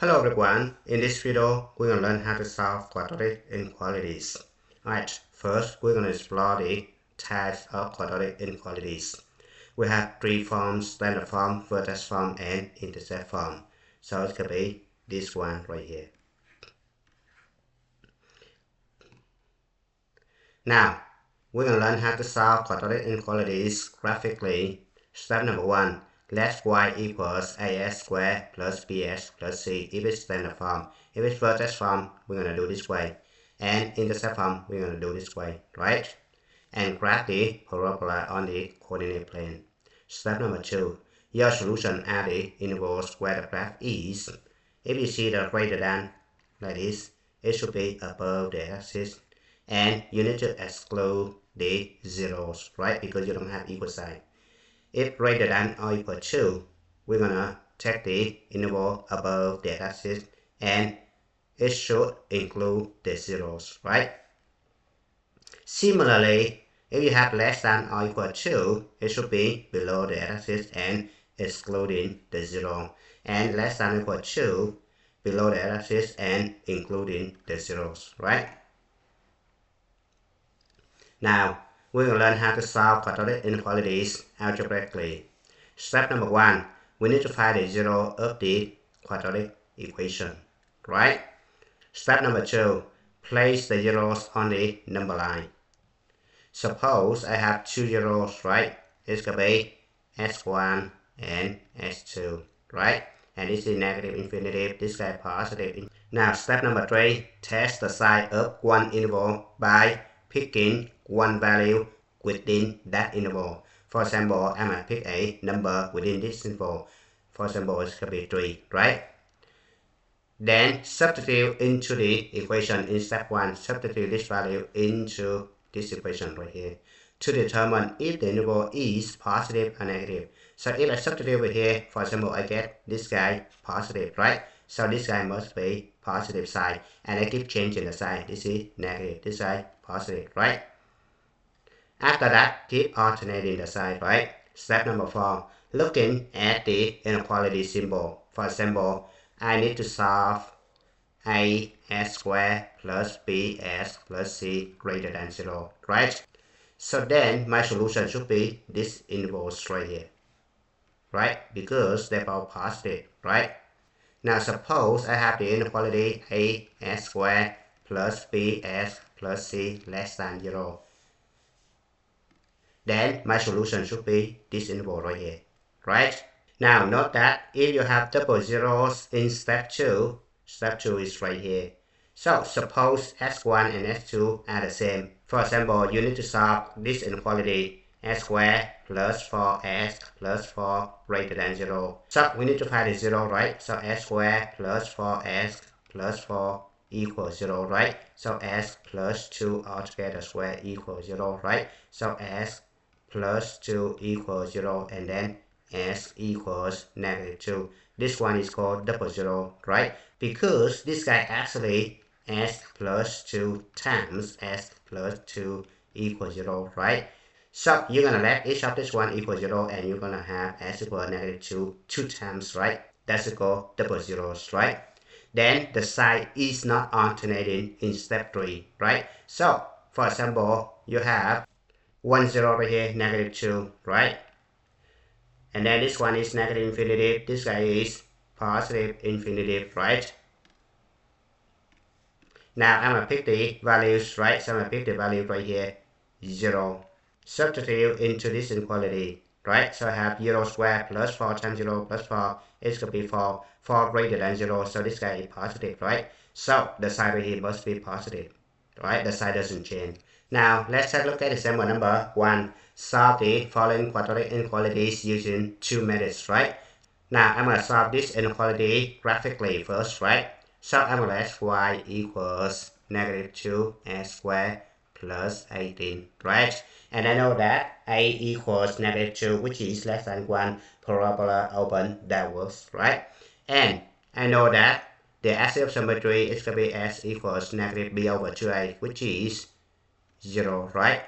Hello everyone, in this video we're going to learn how to solve quadratic inequalities. Alright, first we're going to explore the types of quadratic inequalities. We have three forms: standard form, vertex form, and intercept form. So it could be this one right here. Now, we're going to learn how to solve quadratic inequalities graphically. Step number 1. Let y equals as squared plus bx plus c if it's standard form. If it's vertex form, we're going to do this way. And intercept form, we're going to do this way, right? And graph the parabola on the coordinate plane. Step number 2. Your solution are the intervals where the graph is. If you see the greater than like this, it should be above the axis. And you need to exclude the zeros, right? Because you don't have equal sign. If greater than or equal to, we're gonna take the interval above the axis and it should include the zeros, right? Similarly, if you have less than or equal to, it should be below the axis and excluding the zero. And less than or equal to, below the axis and including the zeros, right? Now, we will learn how to solve quadratic inequalities algebraically. Step number 1, we need to find the zero of the quadratic equation, right? Step number 2, place the zeros on the number line. Suppose I have two zeros, right? It's going to be s1 and s2, right? And this is negative infinitive, this guy positive. Now, step number 3, test the sign of one interval by picking one value within that interval. For example, I might pick a number within this interval. For example, it could be 3, right? Then substitute into the equation in step 1. Substitute this value into this equation right here to determine if the interval is positive or negative. So if I substitute over here, for example, I get this guy positive, right? So this guy must be positive side, and I keep changing the sign. This is negative, this side positive, right? After that, keep alternating the side, right? Step number 4, looking at the inequality symbol. For example, I need to solve a s squared plus bs plus c greater than 0, right? So then my solution should be this intervals right here, right? Because they're both positive, right? Now suppose I have the inequality a s squared plus bs plus c less than 0. Then my solution should be this interval right here, right? Now note that if you have double zeros in step 2 is right here. So suppose s1 and s2 are the same. For example, you need to solve this inequality s squared plus 4s plus 4 greater than 0. So we need to find the 0, right? So s squared plus 4s plus 4 equals 0, right? So s plus 2 altogether square equals 0, right? So s plus 2 equals 0, and then s equals negative 2. This one is called double zero, right? Because this guy actually s plus 2 times s plus 2 equals 0, right? So you're going to let each of this one equal 0, and you're going to have s equals negative 2 times, right? That's called double zeros, right? Then the sign is not alternating in step 3, right? So, for example, you have 1 0 over here, negative 2, right? And then this one is negative infinitive, this guy is positive infinitive, right? Now I'm going to pick the values, right? So I'm going to pick the value right here, 0. Substitute into this inequality, right? So I have 0 squared plus 4 times 0 plus 4, it's going to be 4. 4 greater than 0, so this guy is positive, right? So the sign right here must be positive, right? The sign doesn't change. Now let's take a look at example number 1. Solve the following quadratic inequalities using two methods, right? Now I'm going to solve this inequality graphically first, right? So I'm going to let y equals negative 2s squared plus 18, right? And I know that a equals negative 2, which is less than 1, parabola open downwards, right? And I know that the axis of symmetry is going to be s equals negative b over 2a, which is 0, right?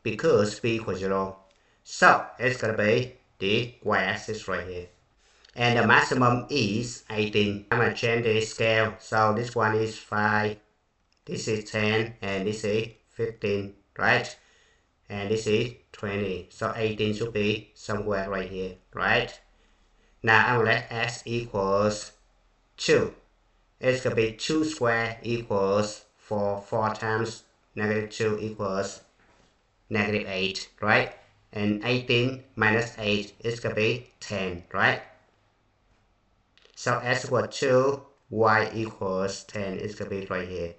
Because b equals 0. So it's going to be the y-axis right here. and the maximum is 18. I'm going to change the scale. So this one is 5, this is 10, and this is 15, right? And this is 20. So 18 should be somewhere right here, right? Now I'm going to let x equals 2. It's going to be 2 squared equals 4. 4 times negative 2 equals negative 8, right? And 18 minus 8 is going to be 10, right? So x equals 2, y equals 10 is going to be right here.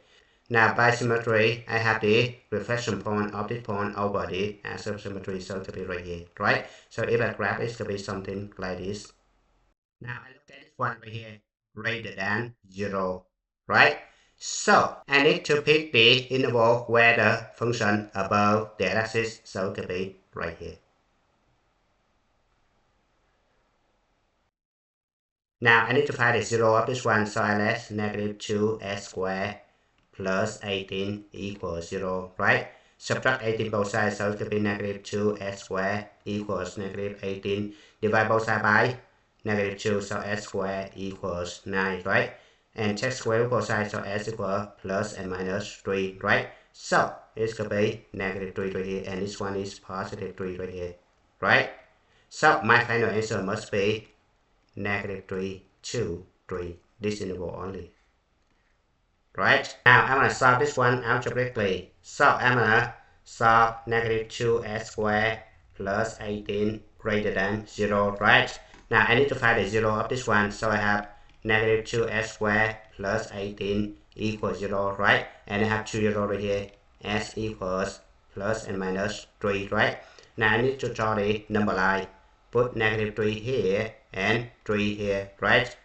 Now by symmetry, I have the reflection point of this point over the axis of symmetry, so it will be right here, right? So if I graph, it's going to be something like this. Now I look at this one right here, greater than 0, right? So I need to pick the interval where the function above the axis, so it could be right here. Now I need to find the 0 of this one, so I let negative 2x squared plus 18 equals 0, right? Subtract 18 both sides, so it could be negative 2x squared equals negative 18. Divide both sides by negative 2, so x squared equals 9, right? And take square root both sides, so x equals plus and minus 3, right? So it's going to be negative 3 right here, and this one is positive 3 right here, right? So my final answer must be negative 3, 2, 3, this interval only. Right? Now I'm going to solve this one algebraically. So I'm going to solve negative 2x squared plus 18 greater than 0, right? Now I need to find the 0 of this one. So I have negative 2x squared plus 18 equals 0, right? And I have 2 0 right here. S equals plus and minus 3, right? Now I need to draw the number line. Put negative 3 here and 3 here, right?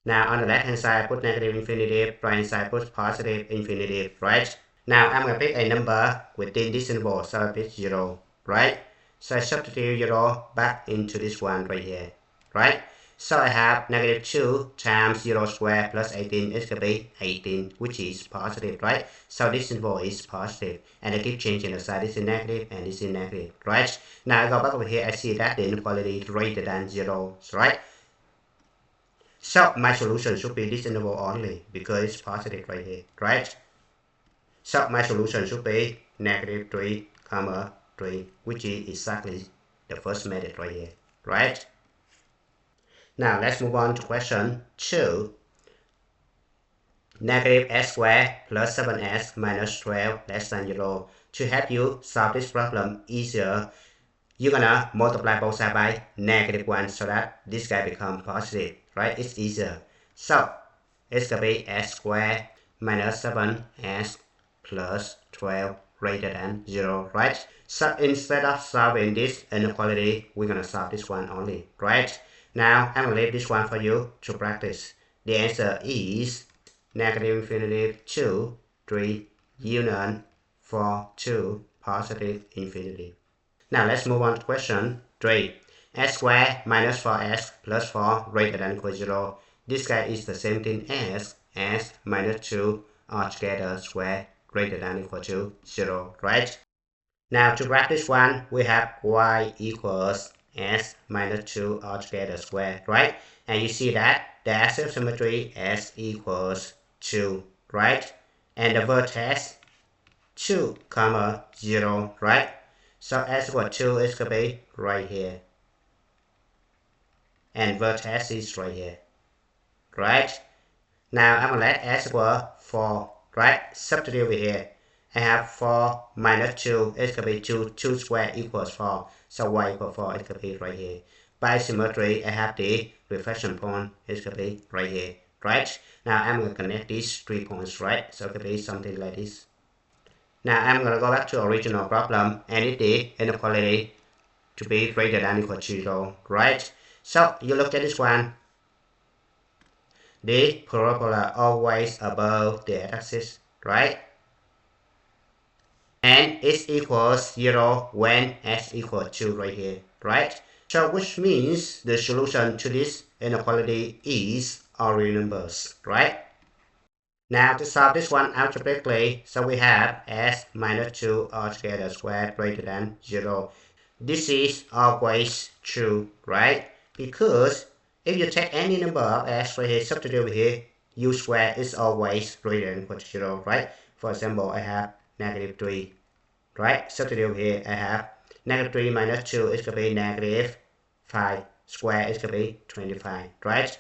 Now on the left hand side, put negative infinitive, right hand side put positive infinitive, right? Now I'm going to pick a number within this interval, so I pick 0, right? So I substitute 0 back into this one right here, right? So I have negative 2 times 0 squared plus 18 is going to be 18, which is positive, right? So this interval is positive, and I keep changing the side. This is negative, and this is negative, right? Now I go back over here, I see that the inequality is greater than 0, right? So my solution should be this interval only because it's positive right here, right? So my solution should be negative 3, 3, which is exactly the first method right here, right? Now let's move on to question 2. Negative x squared plus 7x minus 12 less than 0. To help you solve this problem easier, you're gonna multiply both sides by negative 1 so that this guy becomes positive, right? It's easier. So it's gonna be x squared minus 7x plus 12 greater than 0, right? So instead of solving this inequality, we're gonna solve this one only, right? Now I'm gonna leave this one for you to practice. The answer is negative infinity 2, 3, union 4, 2, positive infinity. Now let's move on to question 3. X squared minus 4x plus 4 greater than or equal to 0. This guy is the same thing as x minus 2 altogether squared greater than or equal to 0, right? Now to graph this one, we have y equals x minus 2 altogether squared, right? And you see that the axis of symmetry s equals 2, right? And the vertex 2, 0, right? So x equals 2 is going to be right here. And vertex is right here. Right? Now I'm going to let x equal 4. Right? Substitute over here. I have 4 minus 2 is going to be 2. 2 squared equals 4. So y equals 4 is going to be right here. By symmetry, I have the reflection point is going to be right here. Right? Now I'm going to connect these 3 points. Right? So it could be something like this. Now I'm going to go back to original problem and need the inequality to be greater than or equal to 0, right? So you look at this one. The parabola always above the axis, right? And x equals 0 when x equals 2 right here, right? So which means the solution to this inequality is all real numbers, right? Now to solve this one algebraically, so we have s minus 2 altogether squared greater than 0. This is always true, right? Because if you take any number of s right here, substitute over here, u square is always greater than equal to 0, right? For example, I have negative 3, right? Substitute over here, I have negative 3 minus 2 is going to be negative 5. Square is going to be 25, right?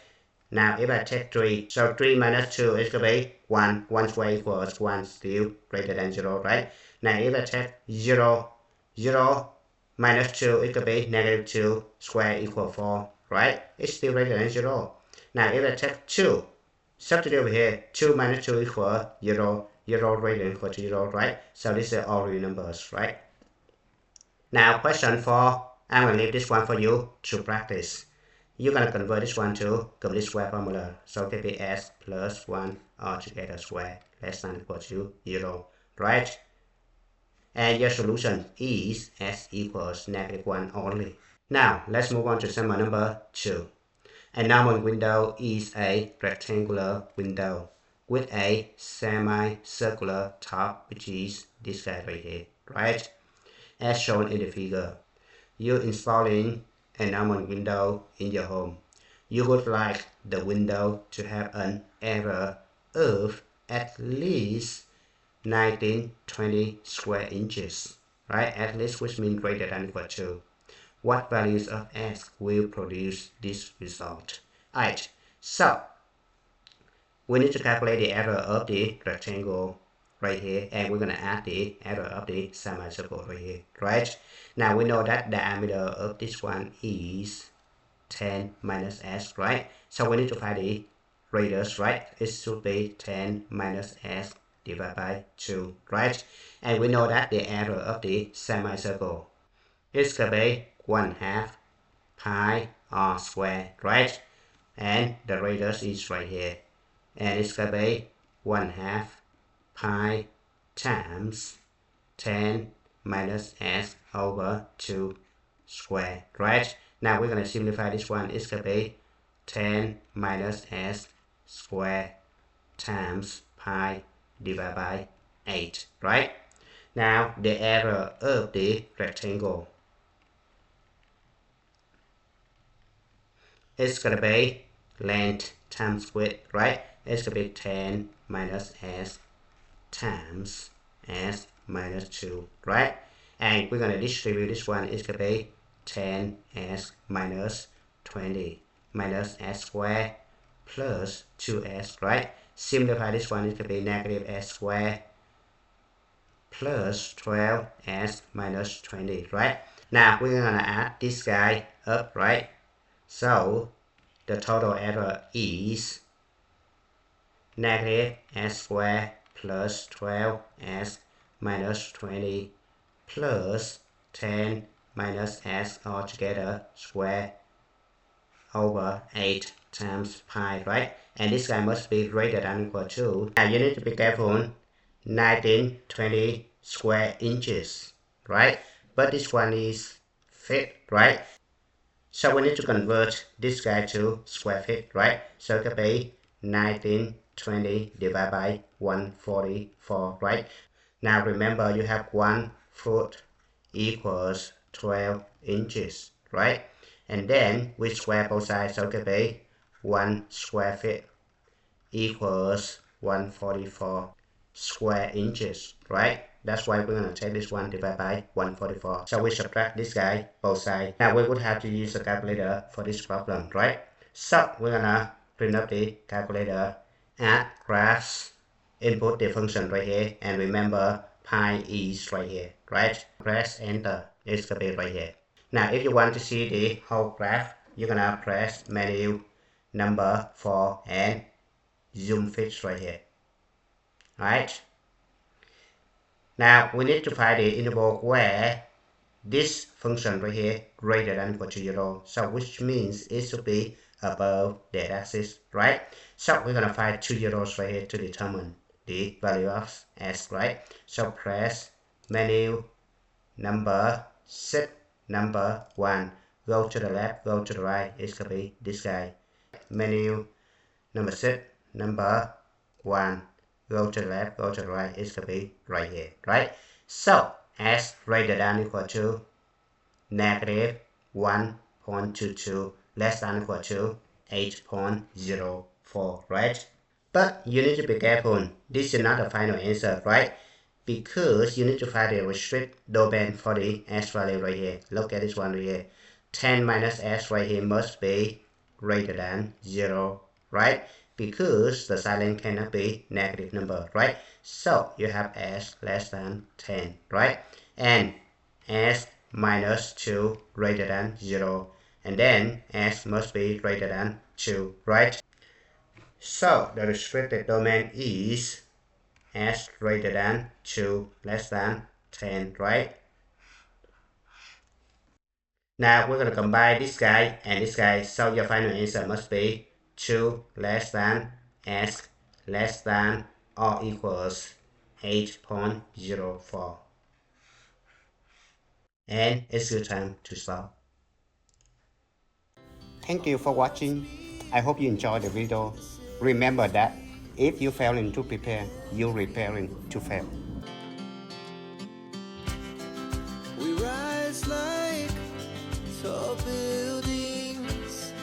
Now, if I take 3, so 3 minus 2 is going to be 1. 1 square equals 1, still greater than 0, right? Now, if I take 0, 0 minus 2 is going to be negative 2 square equals 4, right? It's still greater than 0. Now, if I take 2, substitute over here, 2 minus 2 equals 0, 0 greater than equal to 0, right? So these are all real numbers, right? Now, question 4, I'm going to leave this one for you to practice. You're going to convert this one to complete square formula. So it will be s plus 1 altogether square less than or equal to 0, right? And your solution is s equals negative 1 only. Now, let's move on to example number 2. A normal window is a rectangular window with a semicircular top, which is this guy right here, right? As shown in the figure. You're installing a normal window in your home. You would like the window to have an area of at least 1920 square inches, right? At least, which means greater than or equal to. What values of s will produce this result? Alright, so we need to calculate the area of the rectangle right here, and we're going to add the area of the semicircle right here, right? Now we know that the diameter of this one is 10 minus s, right? So we need to find the radius, right? It should be 10 minus s divided by 2, right? And we know that the area of the semicircle is going to be 1/2 pi r squared, right? And the radius is right here. And it's going to be 1/2 pi times 10 minus s over 2 squared, right? Now we're going to simplify this one. It's going to be 10 minus s squared times pi divided by 8, right? Now the area of the rectangle is going to be length times width, right? It's going to be 10 minus s times s minus 2, right? And we're going to distribute this one. It's going to be 10s minus 20 minus s squared plus 2s, right? Simplify this one. It's going to be negative s squared plus 12s minus 20, right? Now we're going to add this guy up, right? So the total area is negative s squared plus 12s minus 20 plus 10 minus s altogether square over 8 times pi, right? And this guy must be greater than or equal to. Now you need to be careful, 1920 square inches, right? But this one is feet, right? So we need to convert this guy to square feet, right? So it could be 1920 divided by 144, right? Now remember, you have 1 foot equals 12 inches, right? And then we square both sides, so it could be 1 square feet equals 144 square inches, right? That's why we're going to take this one divided by 144. So we subtract this guy both sides. Now we would have to use a calculator for this problem, right? So we're going to print up the calculator, add graphs, input the function right here, and remember pi is right here, right? Press enter. It's going to be right here. Now if you want to see the whole graph, you're going to press menu number 4 and zoom fix right here. Right? Now we need to find the interval where this function right here greater than or equal to 0. So which means it should be above the axis, right? So we're gonna find 2 zeros right here to determine the value of s, right? So press menu number set number 1. Go to the left, go to the right. It's gonna be this guy. Menu number set number 1. Go to the left, go to the right. It's going to be right here, right? So s greater than or equal to negative 1.22 less than or equal to 8.04, right? But you need to be careful. This is not the final answer, right? Because you need to find the restrict domain for the s value right here. Look at this one right here. 10 minus s right here must be greater than 0, right? Because the silent cannot be negative number, right? So you have s less than 10, right? And s minus 2 greater than 0. And then s must be greater than 2, right? So the restricted domain is s greater than 2 less than 10, right? Now we're going to combine this guy and this guy, so your final answer must be 2 less than s less than or equals 8.04. And it's your time to solve. Thank you for watching. I hope you enjoyed the video. Remember that if you failing to prepare, you're preparing to fail. We rise like tall buildings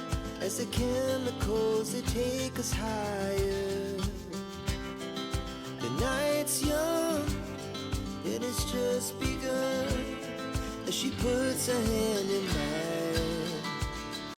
as the chemicals they take us higher. The night's young, it has just begun as she puts her hand in mine.